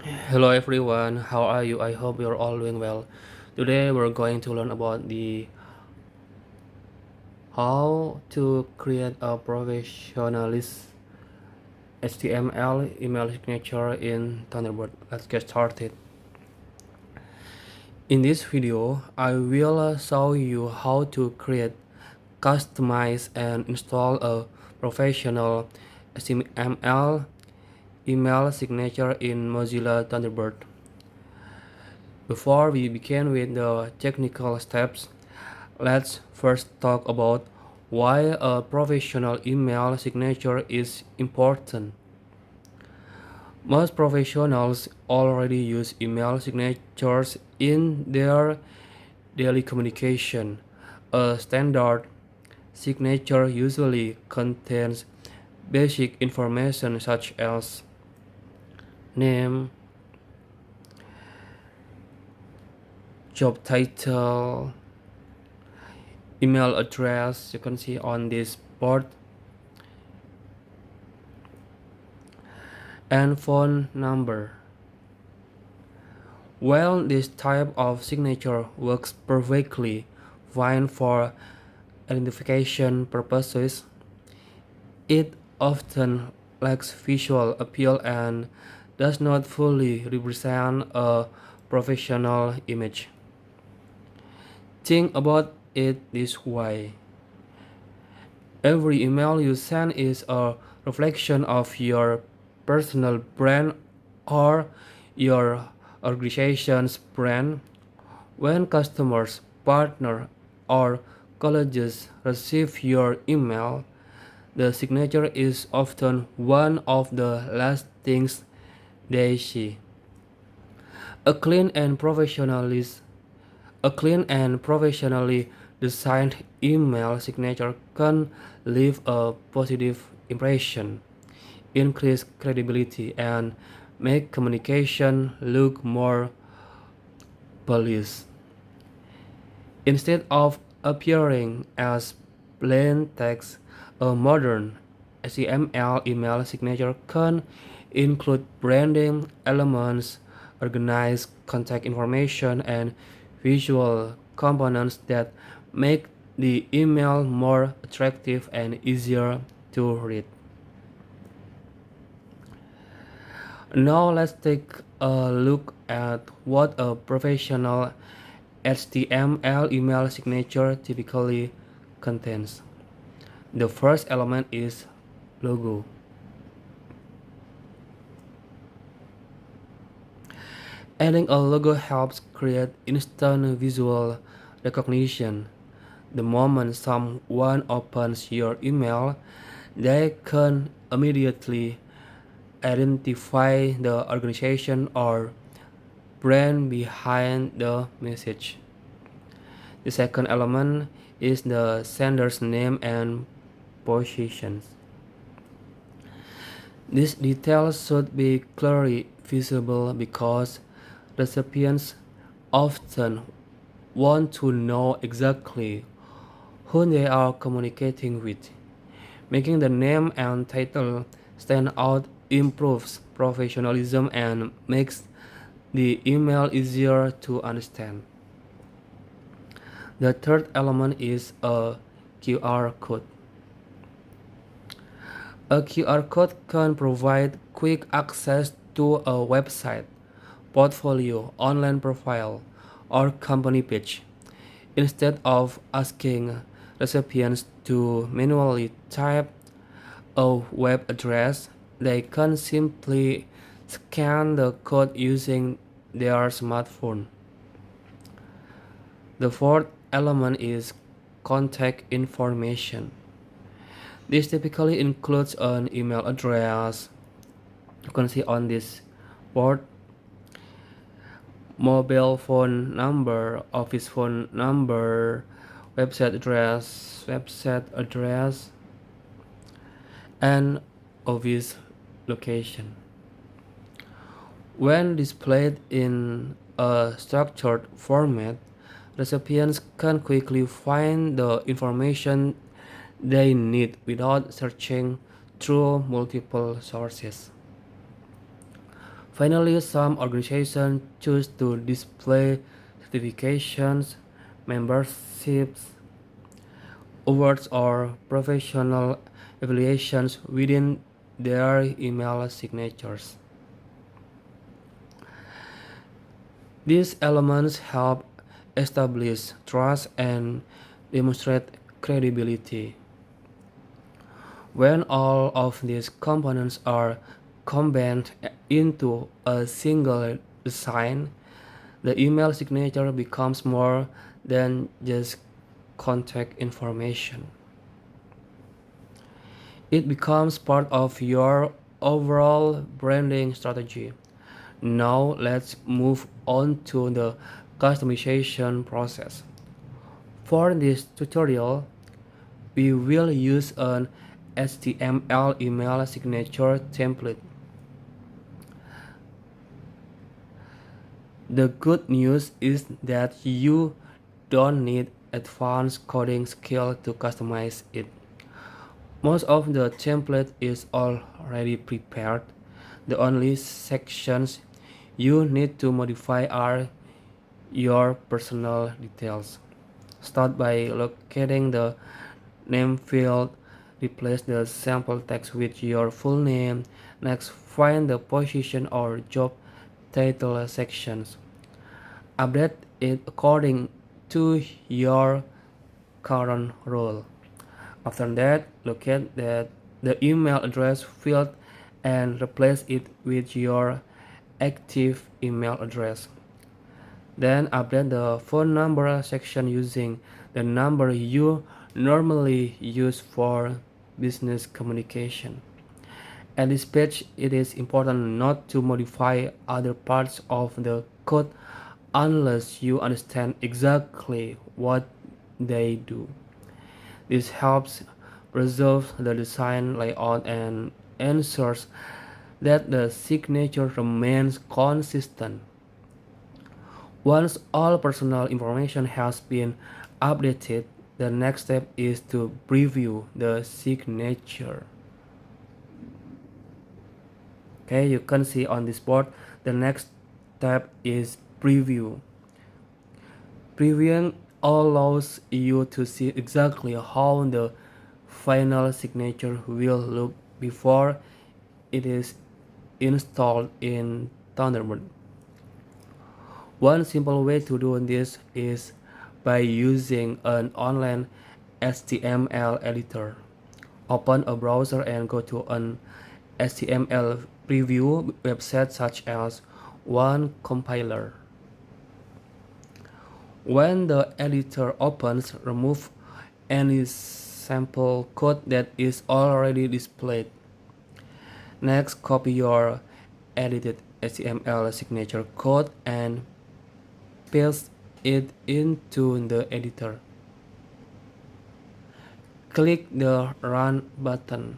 Hello everyone, how are you? I hope you're all doing well. Today we're going to learn about the how to create a professionalist HTML email signature in Thunderbird. Let's get started. In this video, I will show you how to create, customize and install a professional HTML email signature in Mozilla Thunderbird. Before we begin with the technical steps, let's first talk about why a professional email signature is important. Most professionals already use email signatures in their daily communication. A standard signature usually contains basic information such as name, job title, email address you can see on this board, and phone number. While this type of signature works perfectly fine for identification purposes, it often lacks visual appeal and does not fully represent a professional image. Think about it this way. Every email you send is a reflection of your personal brand or your organization's brand. When customers, partners, or colleges receive your email, the signature is often one of the last things they see. A clean and professionally A clean and professionally designed email signature can leave a positive impression, increase credibility, and make communication look more polished. Instead of appearing as plain text, a modern HTML email signature can include branding elements, organized contact information, and visual components that make the email more attractive and easier to read. Now let's take a look at what a professional HTML email signature typically contains. The first element is logo. Adding a logo helps create instant visual recognition. The moment someone opens your email, they can immediately identify the organization or brand behind the message. The second element is the sender's name and position. These details should be clearly visible because recipients often want to know exactly who they are communicating with. Making the name and title stand out improves professionalism and makes the email easier to understand. The third element is a QR code. A QR code can provide quick access to a website, portfolio, online profile, or company page. Instead of asking recipients to manually type a web address, they can simply scan the code using their smartphone. The fourth element is contact information. This typically includes an email address, you can see on this board, mobile phone number, office phone number, website address, and office location. When displayed in a structured format, recipients can quickly find the information they need without searching through multiple sources. Finally, some organizations choose to display certifications, memberships, awards, or professional evaluations within their email signatures. These elements help establish trust and demonstrate credibility. When all of these components are combined into a single design, the email signature becomes more than just contact information. It becomes part of your overall branding strategy. Now let's move on to the customization process. For this tutorial, we will use an HTML email signature template. The good news is that you don't need advanced coding skill to customize it. Most of the template is already prepared. The only sections you need to modify are your personal details. Start by locating the name field. Replace the sample text with your full name. Next, find the position or job title sections. Update it according to your current role. After that, locate the email address field and replace it with your active email address. Then update the phone number section using the number you normally use for business communication. At this page, it is important not to modify other parts of the code unless you understand exactly what they do. This helps preserve the design layout and ensures that the signature remains consistent. Once all personal information has been updated, the next step is to preview the signature. Okay, you can see on this board the next step is preview. Previewing allows you to see exactly how the final signature will look before it is installed in Thunderbird. One simple way to do this is by using an online HTML editor. Open a browser and go to an HTML preview website such as One Compiler. When the editor opens, remove any sample code that is already displayed. Next, copy your edited HTML signature code and paste it into the editor. Click the Run button.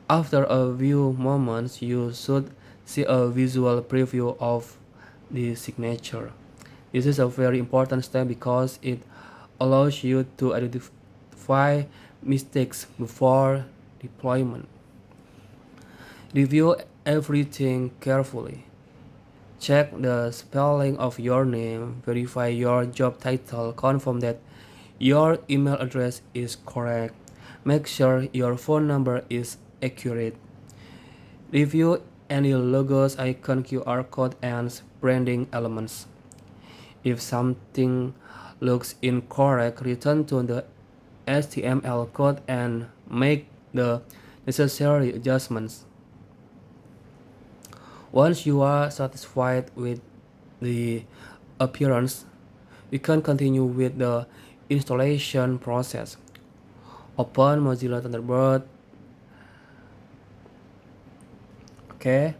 After a few moments, you should see a visual preview of the signature. This is a very important step because it allows you to identify mistakes before deployment. Review everything carefully. Check the spelling of your name, verify your job title, confirm that your email address is correct, make sure your phone number is accurate. Review any logos, icon, QR code, and branding elements. If something looks incorrect, return to the HTML code and make the necessary adjustments. Once you are satisfied with the appearance, you can continue with the installation process. Open Mozilla Thunderbird. Okay.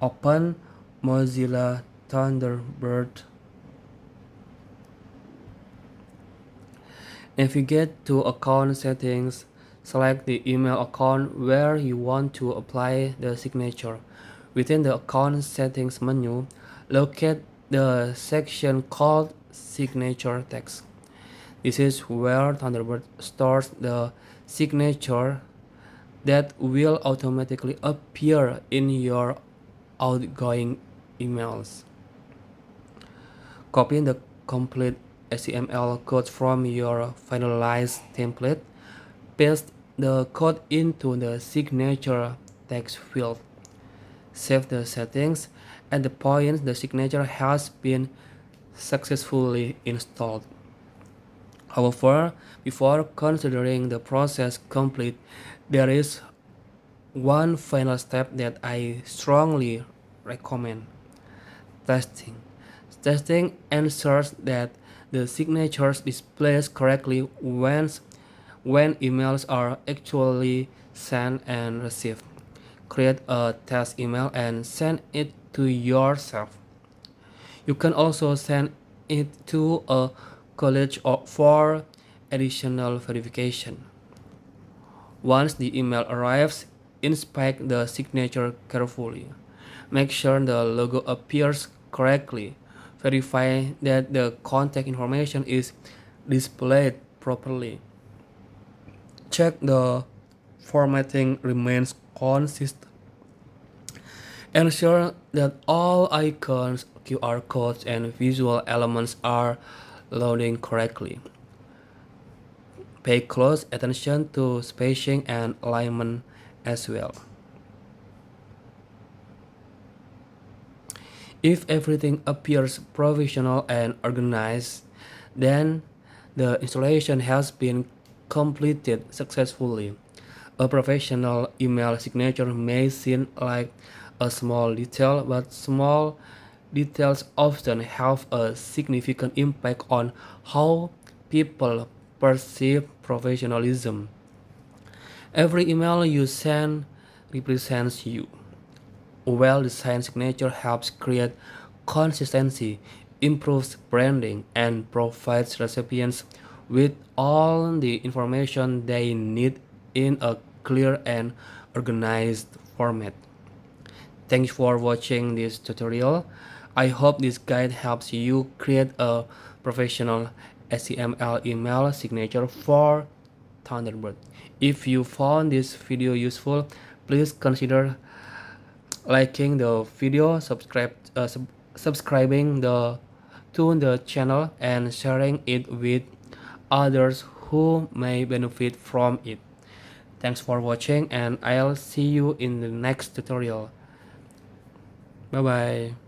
Open Mozilla Thunderbird. Navigate to account settings. Select the email account where you want to apply the signature. Within the account settings menu, locate the section called signature text. This is where Thunderbird stores the signature that will automatically appear in your outgoing emails. Copy the complete HTML code from your finalized template. Paste the code into the signature text field. Save the settings at the point the signature has been successfully installed. However, before considering the process complete, there is one final step that I strongly recommend: testing. Testing ensures that the signatures displays correctly when emails are actually sent and received. Create a test email and send it to yourself. You can also send it to a college for additional verification. Once the email arrives, inspect the signature carefully. Make sure the logo appears correctly. Verify that the contact information is displayed properly. Check the formatting remains consistent. Ensure that all icons, QR codes, and visual elements are loading correctly. Pay close attention to spacing and alignment as well. If everything appears professional and organized, then the installation has been completed successfully. A professional email signature may seem like a small detail, but small details often have a significant impact on how people perceive professionalism. Every email you send represents you. A well-designed signature helps create consistency, improves branding, and provides recipients with all the information they need in a clear and organized format. Thanks for watching this tutorial. I hope this guide helps you create a professional HTML email signature for Thunderbird. If you found this video useful, please consider liking the video, subscribing to the channel, and sharing it with others who may benefit from it. Thanks for watching, and I'll see you in the next tutorial. Bye bye.